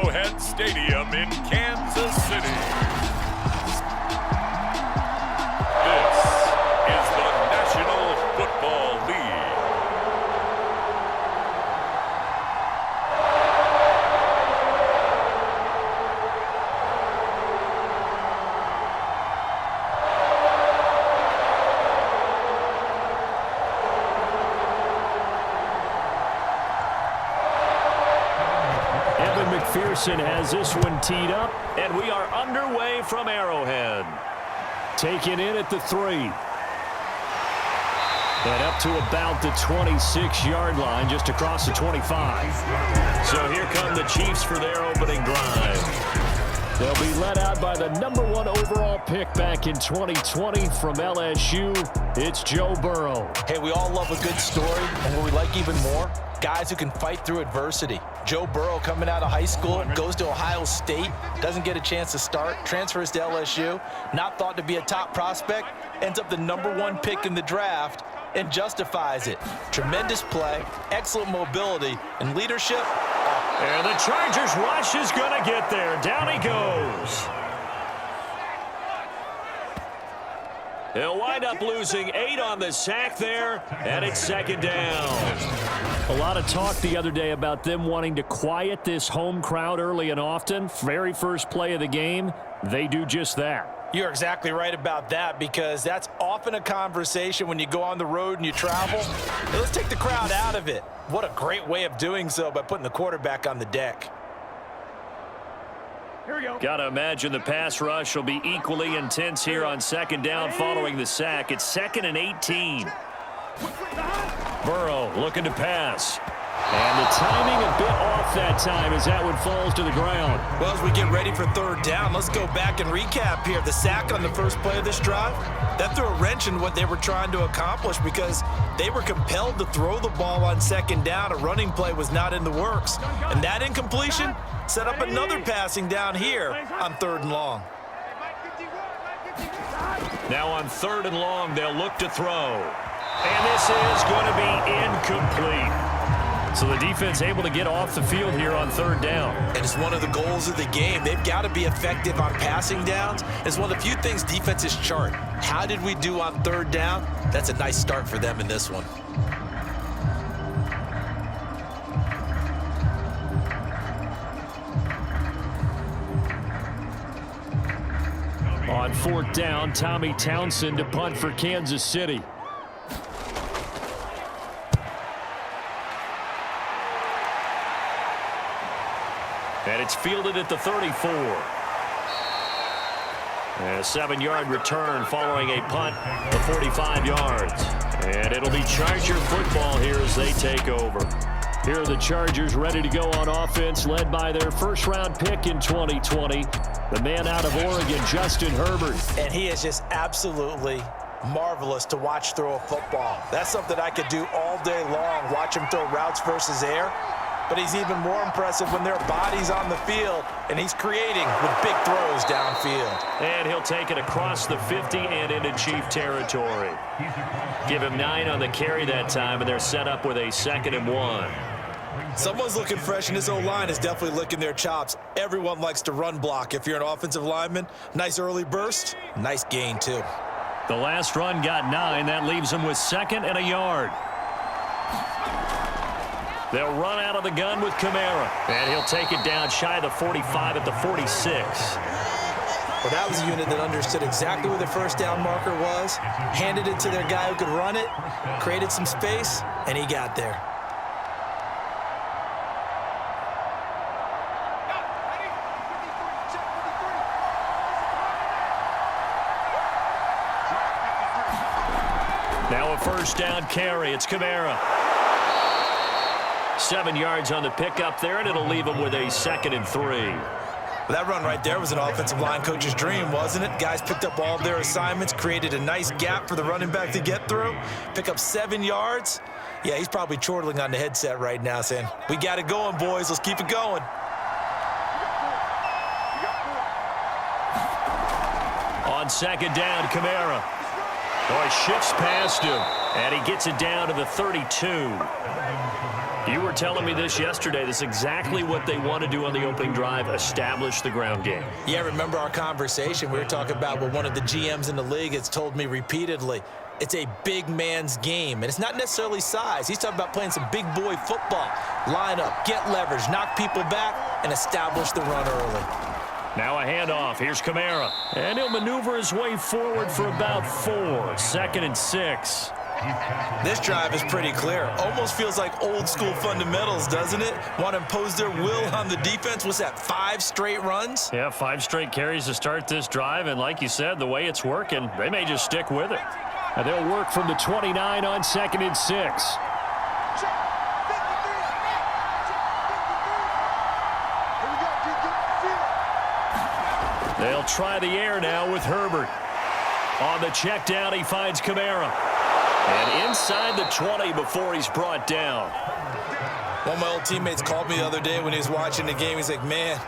Arrowhead Stadium in Kansas City. This is the National Football League. McPherson has this one teed up, and we are underway from Arrowhead. Taken in at the 3. And up to about the 26-yard line, just across the 25. So here come the Chiefs for their opening drive. They'll be led out by the #1 overall pick back in 2020 from LSU. It's Joe Burrow. Hey, we all love a good story, and what we like even more, guys who can fight through adversity. Joe Burrow coming out of high school, goes to Ohio State, doesn't get a chance to start, transfers to LSU, not thought to be a top prospect, ends up the #1 pick in the draft, and justifies it. Tremendous play, excellent mobility, and leadership. And the Chargers rush is going to get there. Down he goes. He'll wind up losing 8 on the sack there, and it's second down. A lot of talk the other day about them wanting to quiet this home crowd early and often. Very first play of the game, they do just that. You're exactly right about that, because that's often a conversation when you go on the road and you travel. Hey, let's take the crowd out of it. What a great way of doing so by putting the quarterback on the deck. Here we go. Got to imagine the pass rush will be equally intense here on second down following the sack. It's 2nd and 18. Burrow looking to pass. And the timing a bit off that time as that one falls to the ground. Well, as we get ready for third down, let's go back and recap here. The sack on the first play of this drive, that threw a wrench in what they were trying to accomplish because they were compelled to throw the ball on second down. A running play was not in the works. And that incompletion set up another passing down here on 3rd and long. Now on 3rd and long, they'll look to throw. And this is going to be incomplete. So the defense able to get off the field here on 3rd down. And it's one of the goals of the game. They've got to be effective on passing downs. It's one of the few things defenses chart. How did we do on 3rd down? That's a nice start for them in this one. On 4th down, Tommy Townsend to punt for Kansas City. And it's fielded at the 34. And a 7-yard return following a punt of 45 yards. And it'll be Charger football here as they take over. Here are the Chargers ready to go on offense, led by their first-round pick in 2020, the man out of Oregon, Justin Herbert. And he is just absolutely marvelous to watch throw a football. That's something I could do all day long, watch him throw routes versus air. But he's even more impressive when their body's on the field, and he's creating with big throws downfield. And he'll take it across the 50 and into Chief territory. Give him 9 on the carry that time, and they're set up with a 2nd and 1. Someone's looking fresh, and his O-line is definitely licking their chops. Everyone likes to run block. If you're an offensive lineman, nice early burst, nice gain too. The last run got 9. That leaves him with 2nd and a yard. They'll run out of the gun with Kamara. And he'll take it down shy of the 45 at the 46. Well, that was a unit that understood exactly where the first down marker was, handed it to their guy who could run it, created some space, and he got there. Now a first down carry. It's Kamara. 7 yards on the pickup there, and it'll leave him with a 2nd and 3. Well, that run right there was an offensive line coach's dream, wasn't it? Guys picked up all of their assignments, created a nice gap for the running back to get through, pick up 7 yards. Yeah, he's probably chortling on the headset right now saying, we got it going, boys. Let's keep it going. On 2nd down, Kamara. Oh, he shifts past him. And he gets it down to the 32. You were telling me this yesterday. This is exactly what they want to do on the opening drive, establish the ground game. Yeah, remember our conversation? We were talking about what one of the GMs in the league has told me repeatedly. It's a big man's game, and it's not necessarily size. He's talking about playing some big boy football. Line up, get leverage, knock people back, and establish the run early. Now a handoff. Here's Kamara. And he'll maneuver his way forward for about 4. 2nd and 6. This drive is pretty clear. Almost feels like old school fundamentals, doesn't it? Want to impose their will on the defense. What's that, 5 straight runs? Yeah, 5 straight carries to start this drive. And like you said, the way it's working, they may just stick with it. And they'll work from the 29 on 2nd and 6. They'll try the air now with Herbert. On the check down, he finds Kamara. And inside the 20 before he's brought down. One of my old teammates called me the other day when he was watching the game. He's like, man,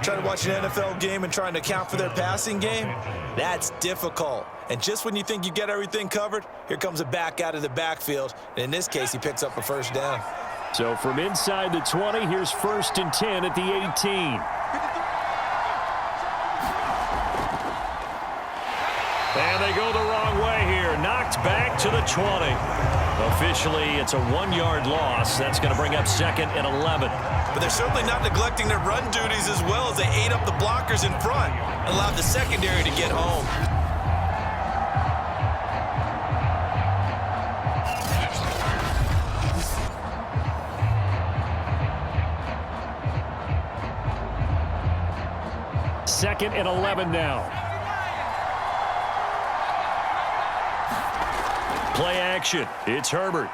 trying to watch an NFL game and trying to account for their passing game, that's difficult. And just when you think you get everything covered, here comes a back out of the backfield. And in this case, he picks up a first down. So from inside the 20, here's 1st and 10 at the 18. And they go the wrong way here. Knocked back to the 20. Officially, it's a 1-yard loss. That's going to bring up 2nd and 11. But they're certainly not neglecting their run duties as well as they ate up the blockers in front and allowed the secondary to get home. Second and 11 now. Play action. It's Herbert.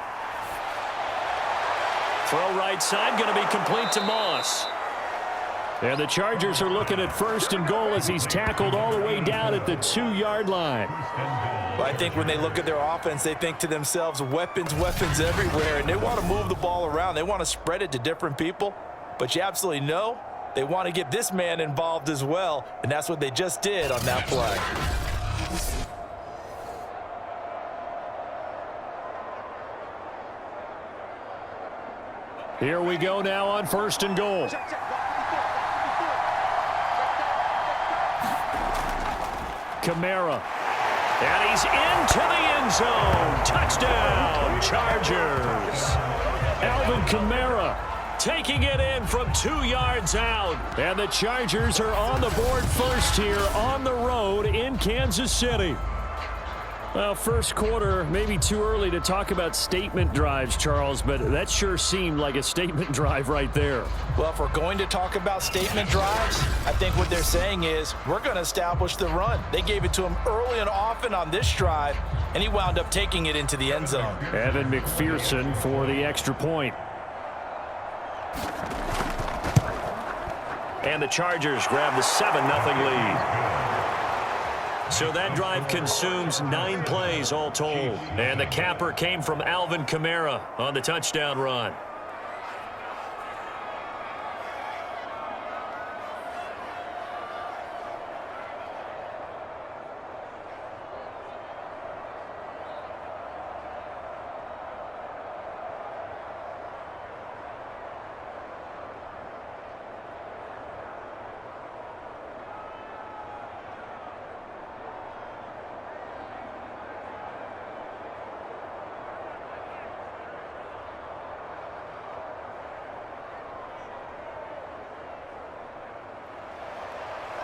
Throw right side, going to be complete to Moss. And the Chargers are looking at 1st and goal as he's tackled all the way down at the 2-yard line. Well, I think when they look at their offense, they think to themselves, weapons, weapons everywhere, and they want to move the ball around. They want to spread it to different people, but you absolutely know they want to get this man involved as well, and that's what they just did on that play. Here we go now on 1st and goal. Kamara. And he's into the end zone. Touchdown, Chargers. Alvin Kamara taking it in from 2 yards out. And the Chargers are on the board first here on the road in Kansas City. Well, first quarter, maybe too early to talk about statement drives, Charles, but that sure seemed like a statement drive right there. Well, if we're going to talk about statement drives, I think what they're saying is we're going to establish the run. They gave it to him early and often on this drive, and he wound up taking it into the end zone. Evan McPherson for the extra point. And the Chargers grab the 7-0 lead. So that drive consumes 9 plays all told. And the capper came from Alvin Kamara on the touchdown run.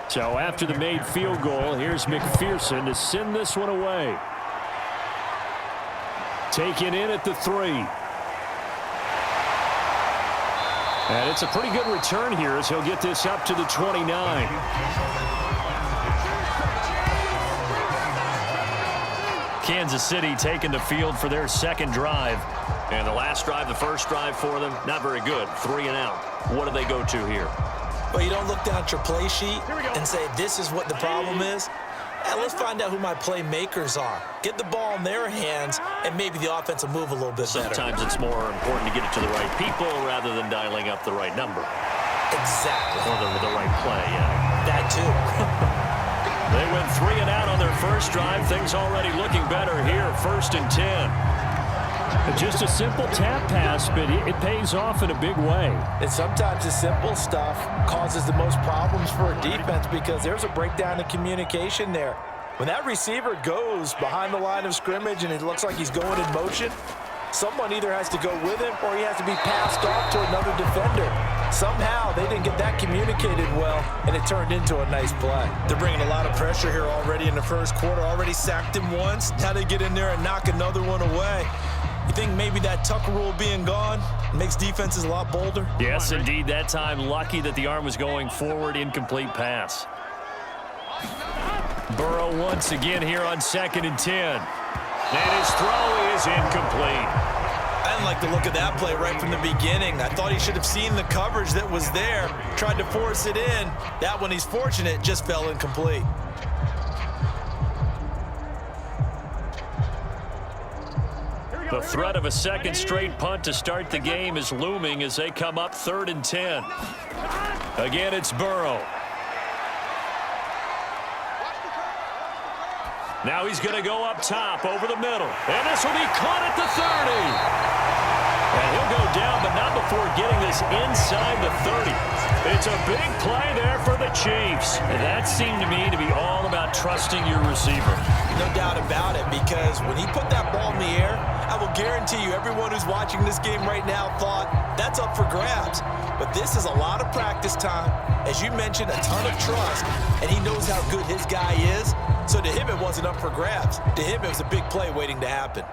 So after the made field goal, here's McPherson to send this one away. Taken in at the 3. And it's a pretty good return here as he'll get this up to the 29. Kansas City taking the field for their second drive. And the last drive, the first drive for them, not very good. 3 and out. What do they go to here? Well, you don't look down at your play sheet and say, this is what the problem is. Let's find out who my playmakers are. Get the ball in their hands, and maybe the offense will move a little bit better. Sometimes it's more important to get it to the right people rather than dialing up the right number. Exactly. Or the right play, yeah. That too. They went 3 and out on their first drive. Things already looking better here. 1st and 10. Just a simple tap pass, but it pays off in a big way. And sometimes the simple stuff causes the most problems for a defense because there's a breakdown in communication there. When that receiver goes behind the line of scrimmage and it looks like he's going in motion, someone either has to go with him or he has to be passed off to another defender. Somehow they didn't get that communicated well, and it turned into a nice play. They're bringing a lot of pressure here already in the first quarter. Already sacked him once. Now they get in there and knock another one away. You think maybe that Tucker rule being gone makes defenses a lot bolder? Yes, indeed. That time, lucky that the arm was going forward. Incomplete pass. Burrow once again here on 2nd and 10. And his throw is incomplete. I didn't like the look of that play right from the beginning. I thought he should have seen the coverage that was there, tried to force it in. That one, he's fortunate, just fell incomplete. The threat of a second straight punt to start the game is looming as they come up 3rd and 10. Again, it's Burrow. Now he's going to go up top over the middle. And this will be caught at the 30. And he'll go down, but not before getting this inside the 30. It's a big play there for the Chiefs. And that seemed to me to be all about trusting your receiver. No doubt about it, because when he put that ball in the air, I will guarantee you everyone who's watching this game right now thought that's up for grabs. But this is a lot of practice time. As you mentioned, a ton of trust, and he knows how good his guy is. So to him, it wasn't up for grabs. To him, it was a big play waiting to happen.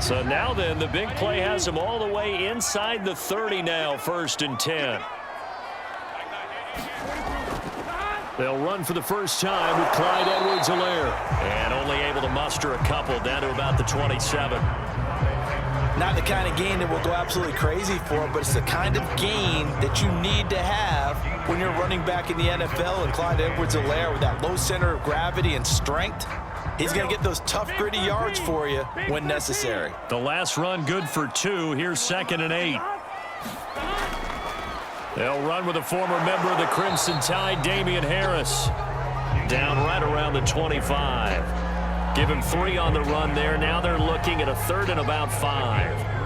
So now then, the big play has him all the way inside the 30 now, 1st and 10. They'll run for the first time with Clyde Edwards-Helaire. And only able to muster a couple down to about the 27. Not the kind of gain that will go absolutely crazy for, but it's the kind of gain that you need to have when you're running back in the NFL. And Clyde Edwards-Helaire, with that low center of gravity and strength, he's going to get those tough, gritty yards for you when necessary. The last run good for 2. Here's 2nd and 8. They'll run with a former member of the Crimson Tide, Damian Harris. Down right around the 25. Give him 3 on the run there. Now they're looking at a 3rd and about 5.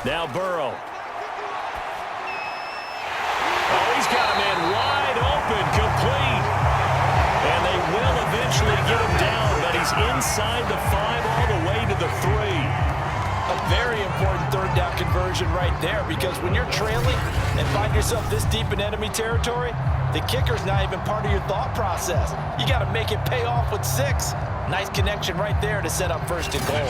Now Burrow. Oh, he's got a man wide open, complete. And they will eventually get him down, but he's inside the 5 all the way to the 3. A very important 3rd down conversion right there, because when you're trailing and find yourself this deep in enemy territory, the kicker's not even part of your thought process. You got to make it pay off with 6. Nice connection right there to set up 1st and goal.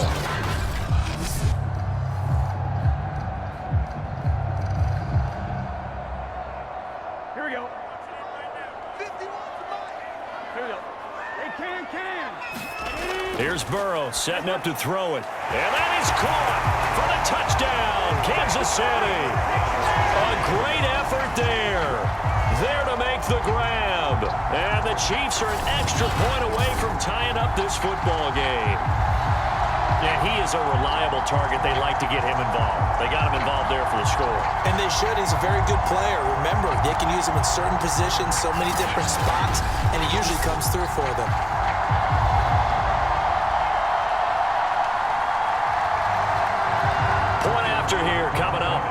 Here's Burrow setting up to throw it. And that is caught for the touchdown, Kansas City. A great effort there. There to make the grab. And the Chiefs are an extra point away from tying up this football game. Yeah, he is a reliable target. They like to get him involved. They got him involved there for the score. And they should. He's a very good player. Remember, they can use him in certain positions, so many different spots, and he usually comes through for them. Point after here coming up.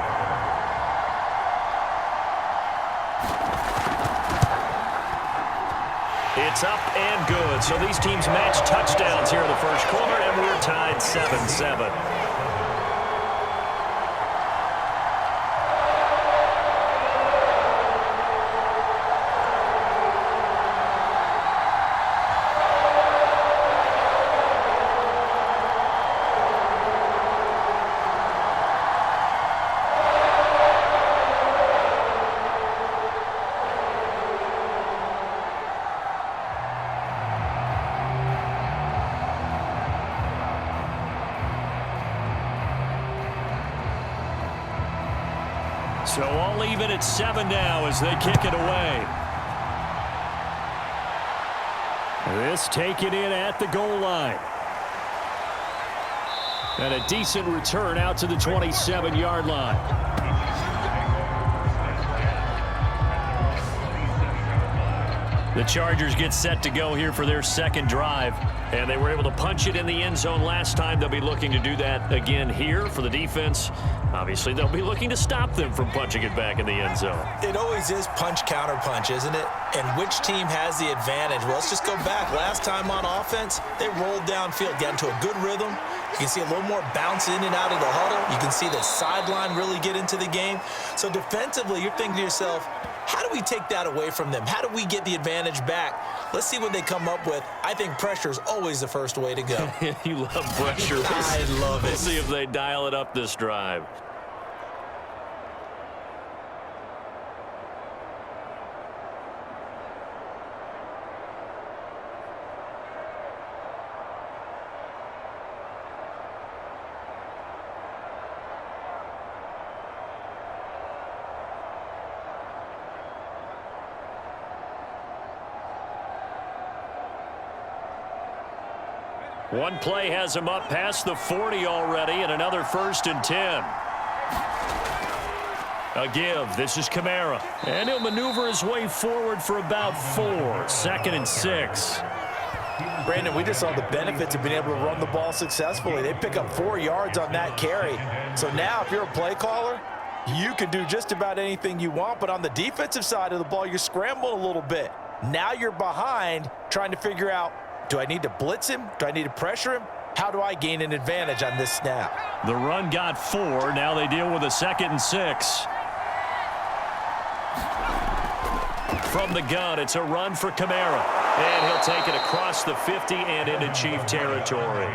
It's up and good. So these teams match touchdowns here in the first quarter, and we're tied 7-7. So all even at 7 now as they kick it away. This taken in at the goal line. And a decent return out to the 27-yard line. The Chargers get set to go here for their second drive, and they were able to punch it in the end zone last time. They'll be looking to do that again here for the defense. Obviously, they'll be looking to stop them from punching it back in the end zone. It always is punch-counter-punch, isn't it? And which team has the advantage? Well, let's just go back. Last time on offense, they rolled downfield, got into a good rhythm. You can see a little more bounce in and out of the huddle. You can see the sideline really get into the game. So defensively, you're thinking to yourself, how do we take that away from them? How do we get the advantage back? Let's see what they come up with. I think pressure is always the first way to go. You love pressure. I love it. We'll see if they dial it up this drive. One play has him up past the 40 already, and another 1st and 10. A give. This is Kamara. And he'll maneuver his way forward for about 4. 2nd and 6. Brandon, we just saw the benefits of being able to run the ball successfully. They pick up 4 yards on that carry. So now if you're a play caller, you can do just about anything you want. But on the defensive side of the ball, you're scrambling a little bit. Now you're behind trying to figure out, do I need to blitz him? Do I need to pressure him? How do I gain an advantage on this snap? The run got 4. Now they deal with a 2nd and 6. From the gun, it's a run for Kamara. And he'll take it across the 50 and into Chief territory.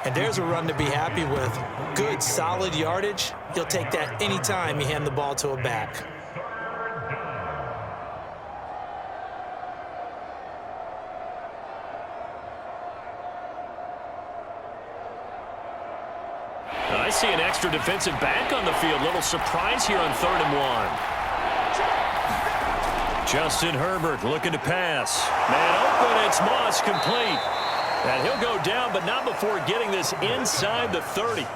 And there's a run to be happy with. Good, solid yardage. He'll take that anytime you hand the ball to a back. I see an extra defensive back on the field. Little surprise here on 3rd and 1. Justin Herbert looking to pass. Man open, it's Moss, complete. And he'll go down, but not before getting this inside the 30.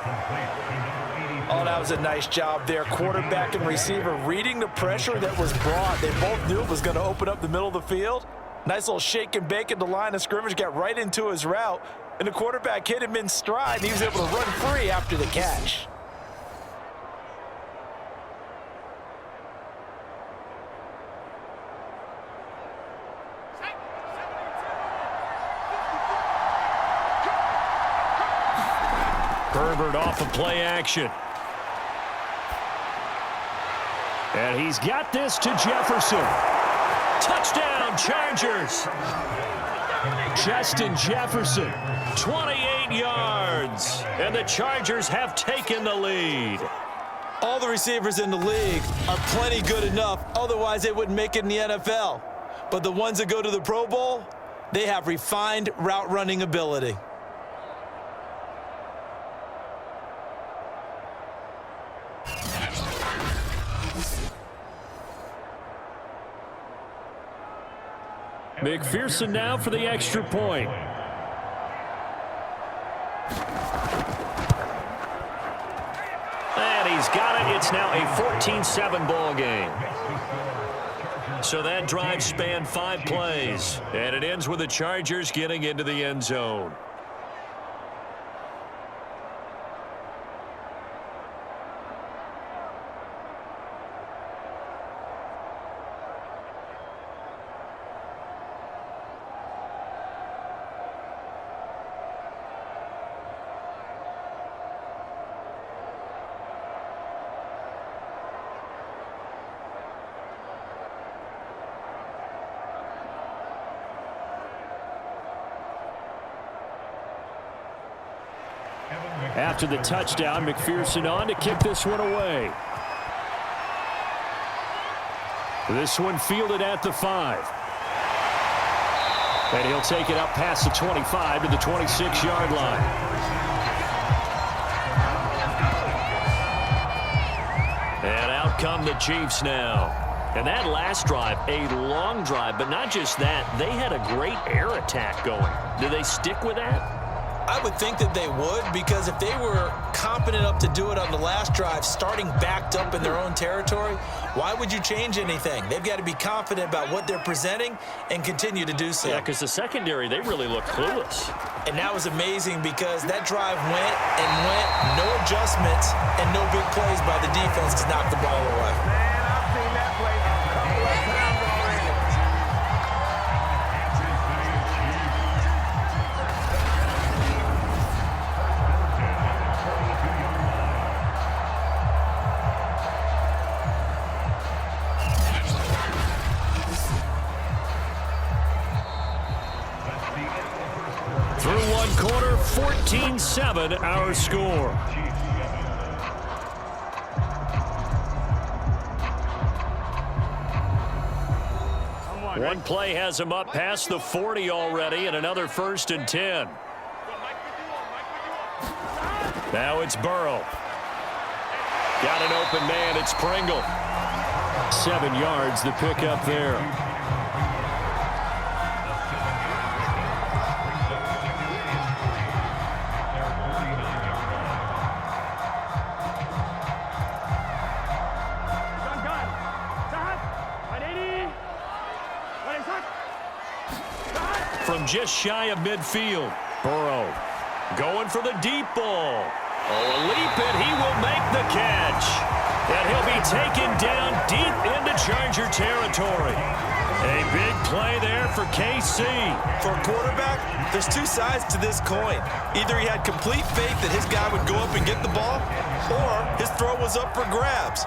Oh, that was a nice job there. Quarterback and receiver reading the pressure that was brought. They both knew it was going to open up the middle of the field. Nice little shake and bake at the line of scrimmage, got right into his route. And the quarterback hit him in stride, and he was able to run free after the catch. Herbert off of play action. And he's got this to Jefferson. Touchdown, Chargers. Justin Jefferson, 28 yards. And the Chargers have taken the lead. All the receivers in the league are plenty good enough. Otherwise, they wouldn't make it in the NFL. But the ones that go to the Pro Bowl, they have refined route running ability. McPherson now for the extra point. And he's got it. It's now a 14-7 ball game. So that drive spanned 5 plays. And it ends with the Chargers getting into the end zone. After the touchdown, McPherson on to kick this one away. This one fielded at the 5. And he'll take it up past the 25 to the 26-yard line. And out come the Chiefs now. And that last drive, a long drive, but not just that. They had a great air attack going. Do they stick with that? I would think that they would, because if they were confident enough to do it on the last drive, starting backed up in their own territory, why would you change anything? They've got to be confident about what they're presenting and continue to do so. Yeah, because the secondary, they really looked clueless. And that was amazing because that drive went and went, no adjustments, and no big plays by the defense to knock the ball away. Man, I've seen that play a couple of times already. 14-7 our score. One play has him up past the 40 already, and another 1st and 10. Now it's Burrow. Got an open man. It's Pringle. 7 yards the pickup there. From just shy of midfield, Burrow going for the deep ball. Oh, a leap, and he will make the catch. And he'll be taken down deep into Charger territory. A big play there for KC. For a quarterback, there's two sides to this coin. Either he had complete faith that his guy would go up and get the ball, or his throw was up for grabs.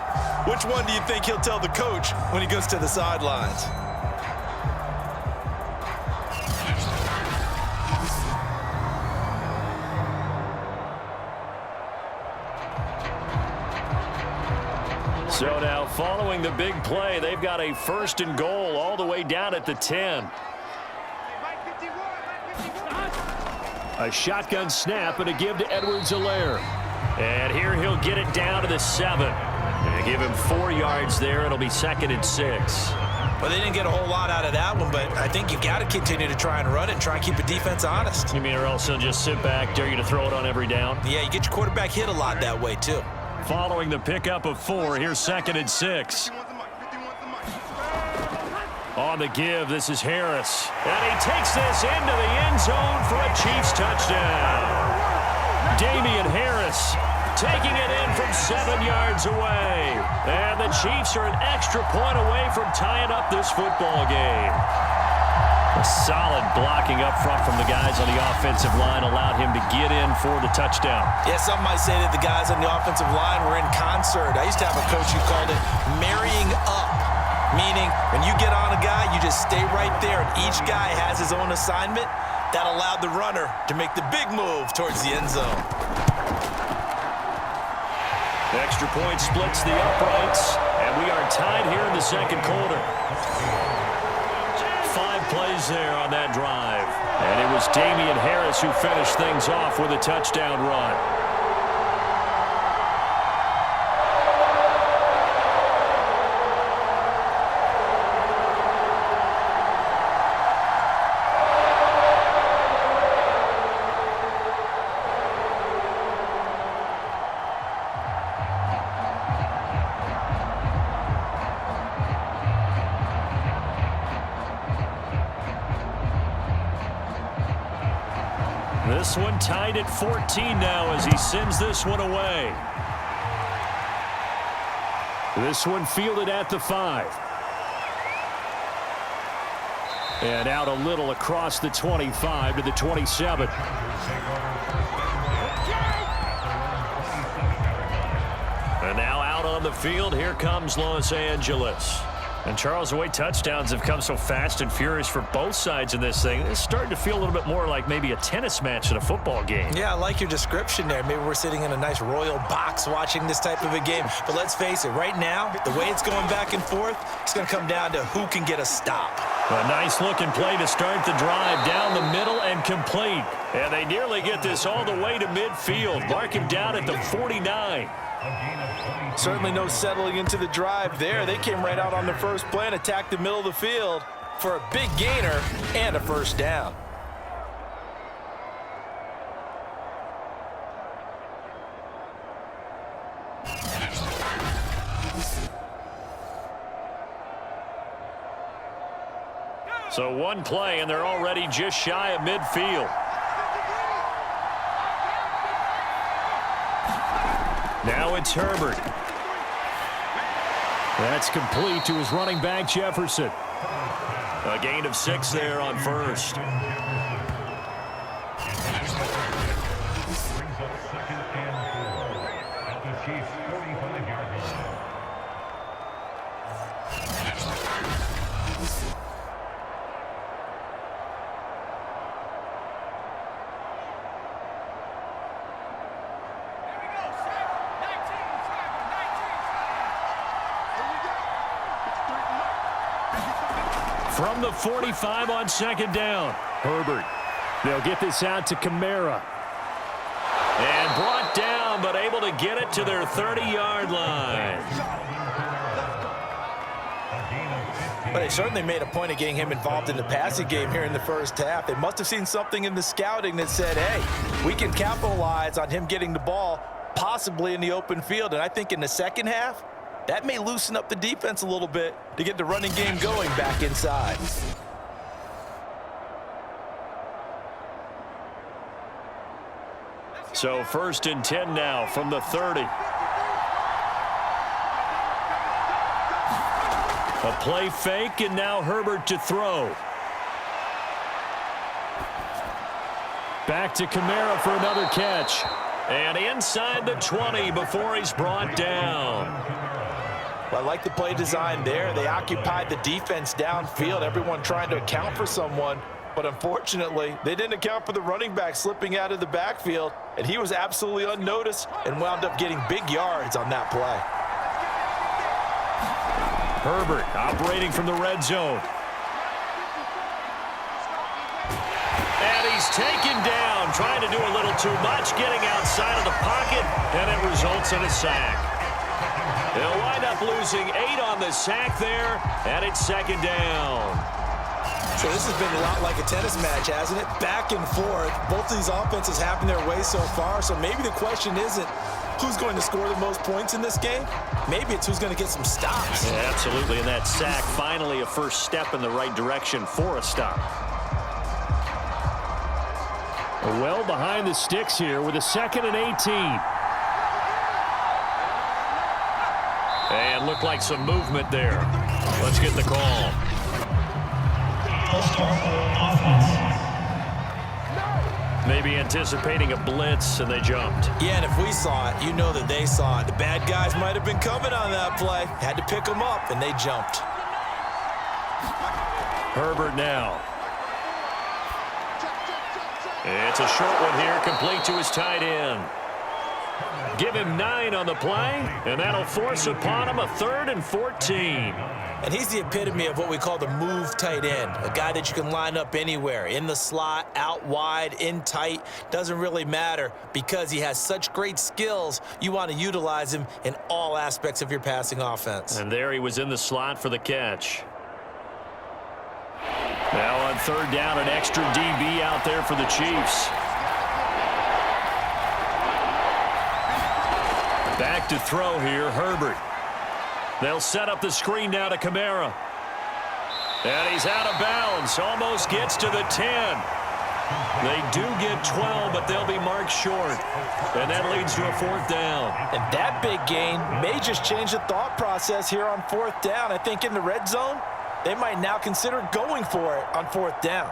Which one do you think he'll tell the coach when he goes to the sidelines? So now, following the big play, they've got a 1st and goal all the way down at the 10. A shotgun snap and a give to Edwards-Helaire. And here he'll get it down to the 7. And give him 4 yards there. It'll be 2nd and 6. Well, they didn't get a whole lot out of that one, but I think you've got to continue to try and run it and try and keep the defense honest. You mean or else he'll just sit back, dare you to throw it on every down? Yeah, you get your quarterback hit a lot that way, too. Following the pickup of 4, here's 2nd and 6. On the give, this is Harris. And he takes this into the end zone for a Chiefs touchdown. Damian Harris taking it in from 7 yards away. And the Chiefs are an extra point away from tying up this football game. A solid blocking up front from the guys on the offensive line allowed him to get in for the touchdown. Yeah, some might say that the guys on the offensive line were in concert. I used to have a coach who called it marrying up, meaning when you get on a guy, you just stay right there, and each guy has his own assignment. That allowed the runner to make the big move towards the end zone. The extra point splits the uprights, and we are tied here in the 2nd quarter. 5 plays there on that drive. And it was Damian Harris who finished things off with a touchdown run. This one tied at 14 now as he sends this one away. This one fielded at the 5. And out a little across the 25 to the 27. And now out on the field, here comes Los Angeles. And, Charles, the way touchdowns have come so fast and furious for both sides in this thing, it's starting to feel a little bit more like maybe a tennis match than a football game. Yeah, I like your description there. Maybe we're sitting in a nice royal box watching this type of a game. But let's face it, right now, the way it's going back and forth, it's going to come down to who can get a stop. A nice-looking play to start the drive down the middle and complete. And they nearly get this all the way to midfield. Mark him down at the 49. Certainly no settling into the drive there. They came right out on the first play and attacked the middle of the field for a big gainer and a first down. So one play, and they're already just shy of midfield. Now it's Herbert. That's complete to his running back, Jefferson. A gain of 6 there on first. Brings up 2nd and 4 at the Chiefs' 45-yard line. From the 45 on 2nd down. Herbert. They'll get this out to Kamara. And brought down, but able to get it to their 30-yard line. But they certainly made a point of getting him involved in the passing game here in the first half. They must have seen something in the scouting that said, hey, we can capitalize on him getting the ball possibly in the open field. And I think in the second half, that may loosen up the defense a little bit to get the running game going back inside. So 1st and 10 now from the 30. A play fake, and now Herbert to throw. Back to Kamara for another catch. And inside the 20 before he's brought down. Well, I like the play design there. They occupied the defense downfield, everyone trying to account for someone. But unfortunately, they didn't account for the running back slipping out of the backfield, and he was absolutely unnoticed and wound up getting big yards on that play. Herbert operating from the red zone. And he's taken down, trying to do a little too much, getting outside of the pocket, and it results in a sack. They'll wind up losing 8 on the sack there, and it's 2nd down. So this has been a lot like a tennis match, hasn't it? Back and forth. Both of these offenses having their way so far. So maybe the question isn't who's going to score the most points in this game. Maybe it's who's going to get some stops. Yeah, absolutely. And that sack, finally a first step in the right direction for a stop. Well behind the sticks here with a 2nd and 18. And looked like some movement there. Let's get the call. Maybe anticipating a blitz, and they jumped. Yeah, and if we saw it, you know that they saw it. The bad guys might have been coming on that play. Had to pick them up, and they jumped. Herbert now. It's a short one here, complete to his tight end. Give him 9 on the play, and that'll force upon him a 3rd and 14. And he's the epitome of what we call the move tight end, a guy that you can line up anywhere, in the slot, out wide, in tight, doesn't really matter because he has such great skills. You want to utilize him in all aspects of your passing offense. And there he was in the slot for the catch. Now on 3rd down, an extra DB out there for the Chiefs. Back to throw here, Herbert. They'll set up the screen now to Kamara. And he's out of bounds. Almost gets to the 10. They do get 12, but they'll be marked short. And that leads to a 4th down. And that big gain may just change the thought process here on 4th down. I think in the red zone, they might now consider going for it on 4th down.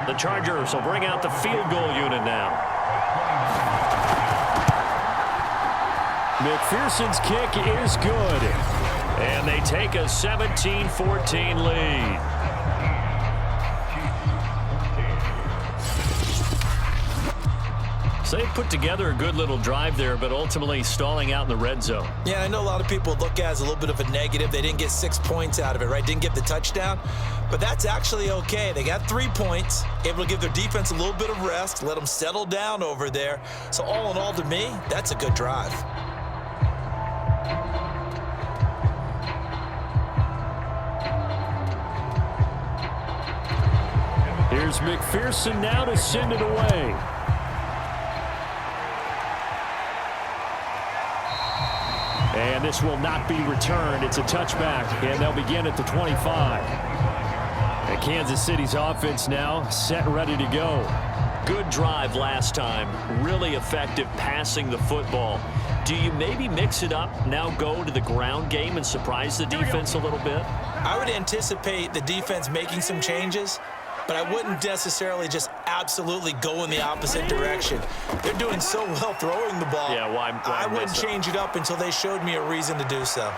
The Chargers will bring out the field goal unit now. McPherson's kick is good. And they take a 17-14 lead. So they put together a good little drive there, but ultimately stalling out in the red zone. Yeah, I know a lot of people look at it as a little bit of a negative. They didn't get 6 points out of it, right? Didn't get the touchdown. But that's actually okay. They got 3 points, able to give their defense a little bit of rest, let them settle down over there. So all in all, to me, that's a good drive. Here's McPherson now to send it away. And this will not be returned. It's a touchback, and they'll begin at the 25. And Kansas City's offense now set and ready to go. Good drive last time. Really effective passing the football. Do you maybe mix it up, now go to the ground game and surprise the defense a little bit? I would anticipate the defense making some changes, but I wouldn't necessarily just absolutely go in the opposite direction. They're doing so well throwing the ball. Yeah, why I wouldn't change it up until they showed me a reason to do so.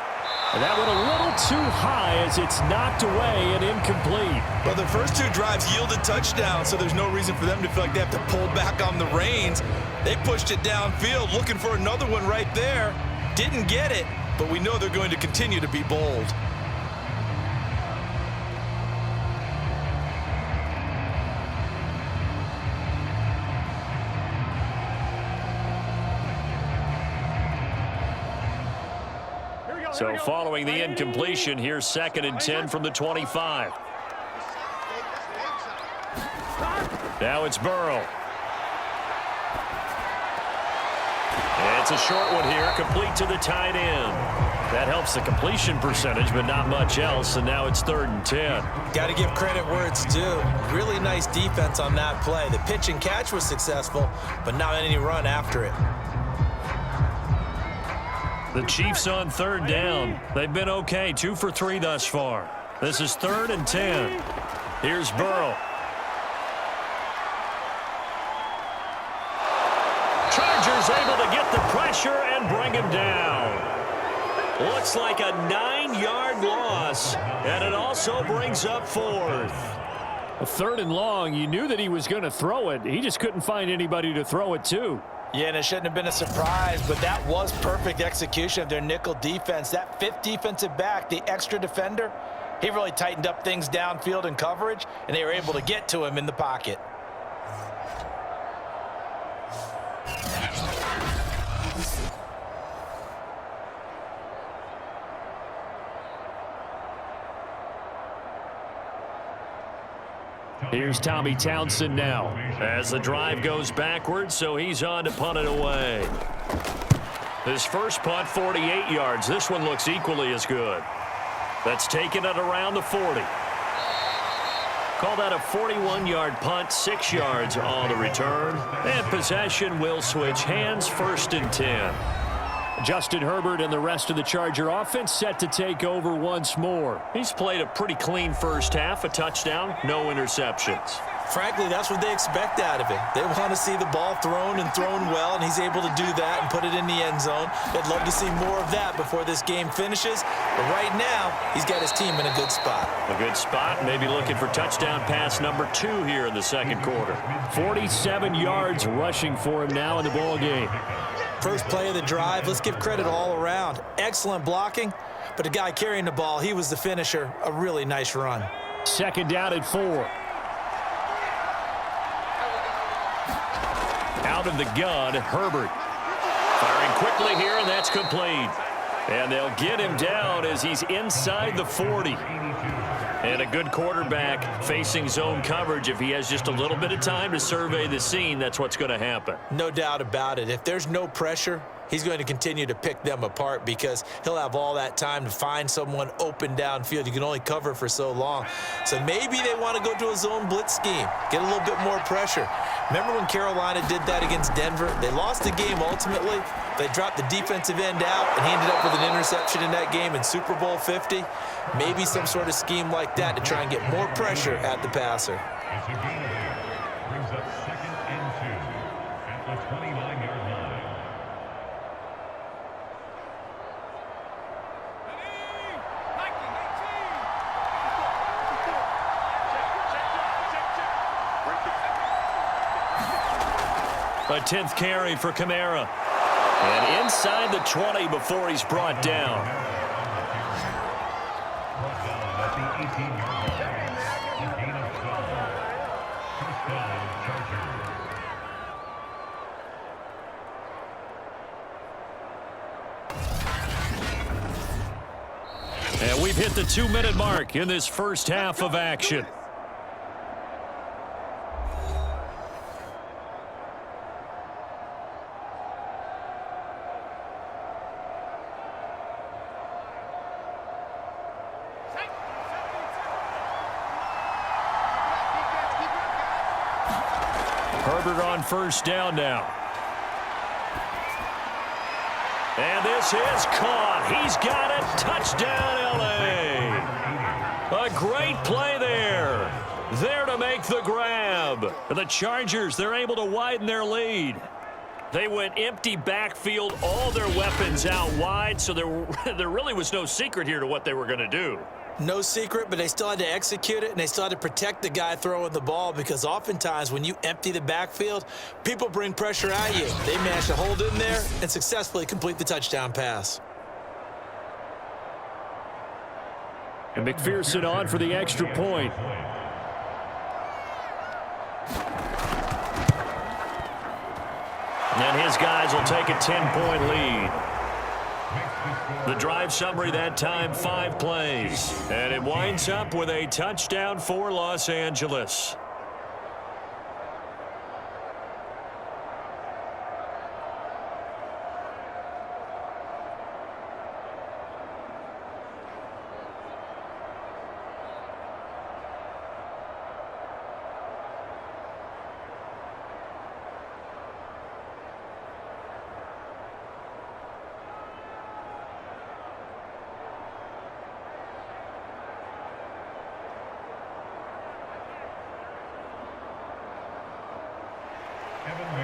And that went a little too high as it's knocked away and incomplete. Well, the first 2 drives yielded touchdowns, so there's no reason for them to feel like they have to pull back on the reins. They pushed it downfield, looking for another one right there. Didn't get it, but we know they're going to continue to be bold. So following the incompletion, here's 2nd and 10 from the 25. Now it's Burrow. It's a short one here, complete to the tight end. That helps the completion percentage, but not much else, and now it's 3rd and 10. Got to give credit where it's due. Really nice defense on that play. The pitch and catch was successful, but not any run after it. The Chiefs on 3rd down. They've been okay, 2 for 3 thus far. This is 3rd and 10. Here's Burrow. Chargers able to get the pressure and bring him down. Looks like a 9-yard loss, and it also brings up 4th. A 3rd and long, you knew that he was going to throw it. He just couldn't find anybody to throw it to. Yeah, and it shouldn't have been a surprise, but that was perfect execution of their nickel defense. That 5th defensive back, the extra defender, he really tightened up things downfield in coverage, and they were able to get to him in the pocket. Here's Tommy Townsend now as the drive goes backwards, so he's on to punt it away. His first punt, 48 yards. This one looks equally as good. That's taken it around the 40. Call that a 41-yard punt, 6 yards on the return. And possession will switch hands, 1st and 10. Justin Herbert and the rest of the Charger offense set to take over once more. He's played a pretty clean first half, a touchdown, no interceptions. Frankly, that's what they expect out of him. They want to see the ball thrown and thrown well, and he's able to do that and put it in the end zone. They'd love to see more of that before this game finishes. But right now, he's got his team in a good spot. A good spot, maybe looking for touchdown pass number 2 here in the 2nd quarter. 47 yards rushing for him now in the ball game. First play of the drive, let's give credit all around. Excellent blocking, but the guy carrying the ball, he was the finisher. A really nice run. 2nd down at 4. Out of the gun, Herbert. Firing quickly here, and that's complete. And they'll get him down as he's inside the 40. And a good quarterback facing zone coverage. If he has just a little bit of time to survey the scene, that's what's going to happen. No doubt about it. If there's no pressure, he's going to continue to pick them apart because he'll have all that time to find someone open downfield. You can only cover for so long. So maybe they want to go to a zone blitz scheme, get a little bit more pressure. Remember when Carolina did that against Denver? They lost the game ultimately. They dropped the defensive end out, and he ended up with an interception in that game in Super Bowl 50. Maybe some sort of scheme like that to try and get more pressure at the passer. It's a gain brings up 2nd and 2 at the 29-yard line. A 10th carry for Kamara. And inside the 20 before he's brought down. Brought down at the 18-yard line. And we've hit the 2-minute mark in this first half of action. Herbert on first down now. And this is caught. He's got it. Touchdown, L.A. A great play there. There to make the grab. The Chargers, they're able to widen their lead. They went empty backfield, all their weapons out wide, so there really was no secret here to what they were going to do. No secret, but they still had to execute it, and they still had to protect the guy throwing the ball, because oftentimes when you empty the backfield, people bring pressure at you. They managed to hold in there and successfully complete the touchdown pass. And McPherson on for the extra point. And his guys will take a 10-point lead. The drive summary that time, 5 plays. And it winds up with a touchdown for Los Angeles.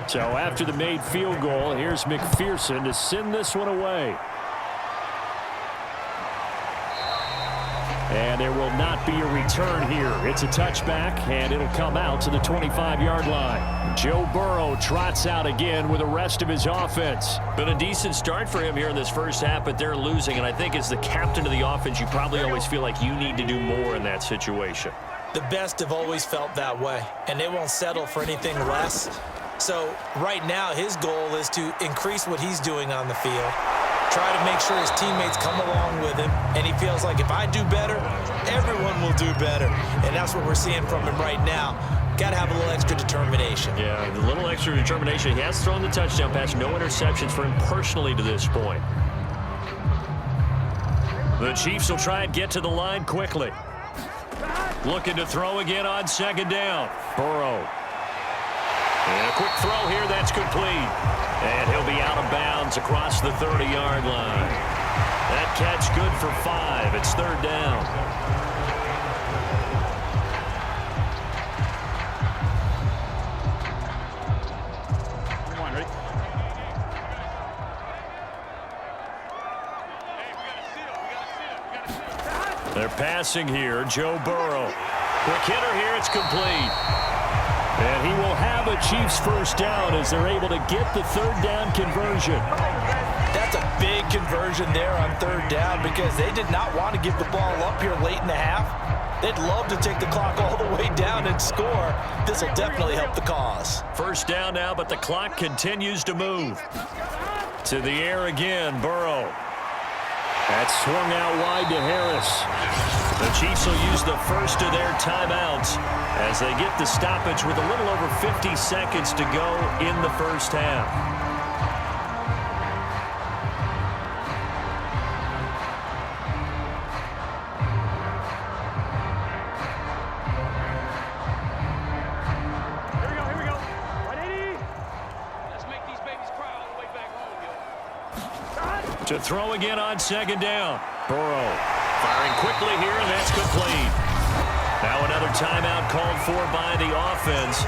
So after the made field goal, here's McPherson to send this one away. And there will not be a return here. It's a touchback, and it'll come out to the 25-yard line. Joe Burrow trots out again with the rest of his offense. Been a decent start for him here in this first half, but they're losing. And I think as the captain of the offense, you probably always feel like you need to do more in that situation. The best have always felt that way, and they won't settle for anything less. So right now his goal is to increase what he's doing on the field, try to make sure his teammates come along with him, and he feels like if I do better, everyone will do better. And that's what we're seeing from him right now. Got to have a little extra determination. Yeah, a little extra determination. He has thrown the touchdown pass, no interceptions for him personally to this point. The Chiefs will try and get to the line quickly. Looking to throw again on second down. Burrow. And a quick throw here, that's complete. And he'll be out of bounds across the 30-yard line. That catch good for 5. It's third down. Come on, ready? They're passing here, Joe Burrow. Quick hitter here, it's complete. And he will have a Chiefs first down as they're able to get the third down conversion. That's a big conversion there on third down, because they did not want to give the ball up here late in the half. They'd love to take the clock all the way down and score. This will definitely help the cause. First down now, but the clock continues to move. To the air again, Burrow. That's swung out wide to Harris. The Chiefs will use the first of their timeouts as they get the stoppage with a little over 50 seconds to go in the first half. Here we go. 180. Let's make these babies cry all the way back home, yo. To throw again on second down. Burrow firing quickly here, and that's complete. Now another timeout called for by the offense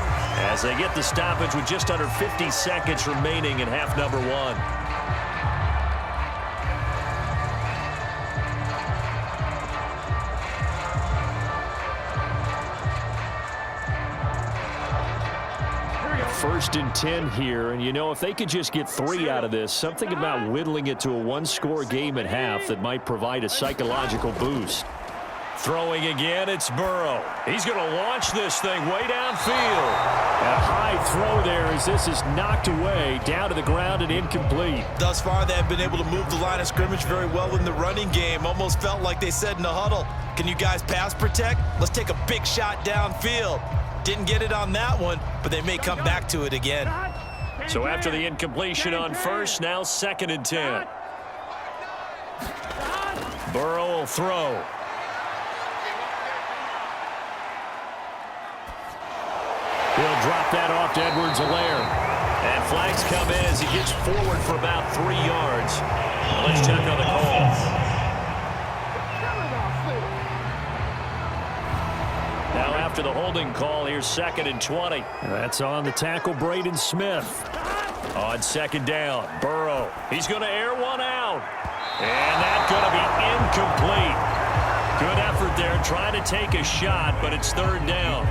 as they get the stoppage with just under 50 seconds remaining in half number 1. First and 10 here, and you know, if they could just get 3 out of this, something about whittling it to a one-score game at half that might provide a psychological boost. Throwing again, it's Burrow. He's going to launch this thing way downfield. And a high throw there as this is knocked away down to the ground and incomplete. Thus far, they have been able to move the line of scrimmage very well in the running game. Almost felt like they said in the huddle, can you guys pass protect? Let's take a big shot downfield. Didn't get it on that one, but they may come back to it again. So after the incompletion on first, now 2nd and 10. Burrow will throw. He'll drop that off to Edwards-Helaire. And flags come in as he gets forward for about 3 yards. Let's check on the call. Now after the holding call, here's 2nd and 20. That's on the tackle, Braden Smith. On 2nd down, Burrow. He's going to air one out. And that's going to be incomplete. Good effort there trying to take a shot, but it's 3rd down.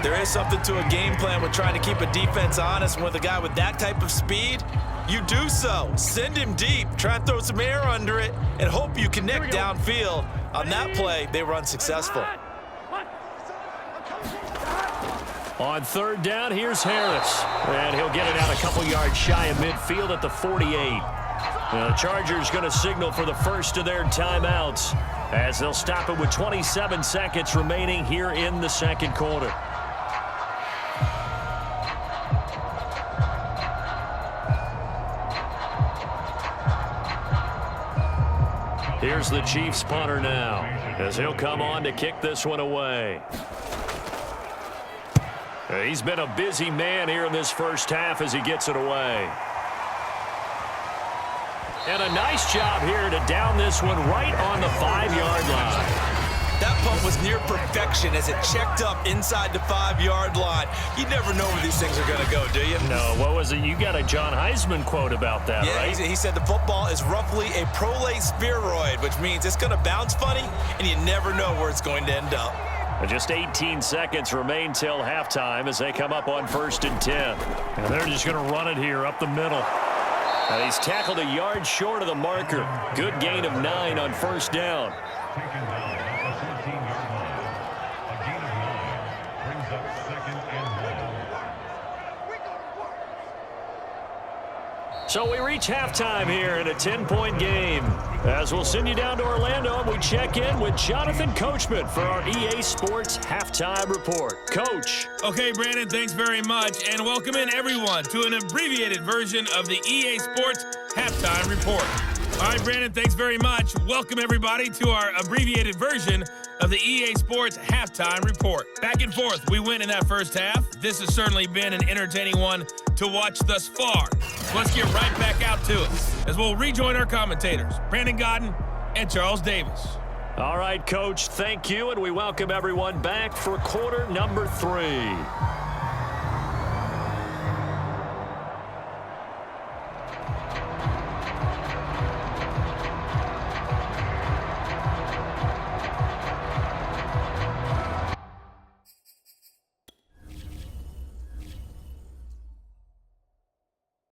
There is something to a game plan with trying to keep a defense honest. With a guy with that type of speed, you do so. Send him deep. Try and throw some air under it and hope you connect downfield. On that play, they were unsuccessful. On 3rd down, here's Harris. And he'll get it out a couple yards shy of midfield at the 48. The Chargers going to signal for the first of their timeouts as they'll stop it with 27 seconds remaining here in the 2nd quarter. Here's the Chiefs punter now as he'll come on to kick this one away. He's been a busy man here in this first half as he gets it away. And a nice job here to down this one right on the 5-yard line. That punt was near perfection as it checked up inside the 5-yard line. You never know where these things are going to go, do you? No, what was it? You got a John Heisman quote about that, right? Yeah, he said the football is roughly a prolate spheroid, which means it's going to bounce funny, and you never know where it's going to end up. Just 18 seconds remain till halftime as they come up on 1st and 10. And they're just going to run it here up the middle. And he's tackled a yard short of the marker. Good gain of 9 on 1st down. Taken down at the 13-yard line. A gain of 9 brings up 2nd and 1. So we reach halftime here in a 10-point game. As we'll send you down to Orlando, and we check in with Jonathan Coachman for our EA Sports Halftime Report. Coach. Okay, Brandon, thanks very much, and welcome in everyone to an abbreviated version of the EA Sports Halftime Report. All right, Brandon, thanks very much. Welcome everybody to our abbreviated version of the EA Sports Halftime Report. Back and forth, we win in that first half. This has certainly been an entertaining one to watch thus far. So let's get right back out to it as we'll rejoin our commentators, Brandon Godden and Charles Davis. All right, Coach, thank you, and we welcome everyone back for quarter number 3.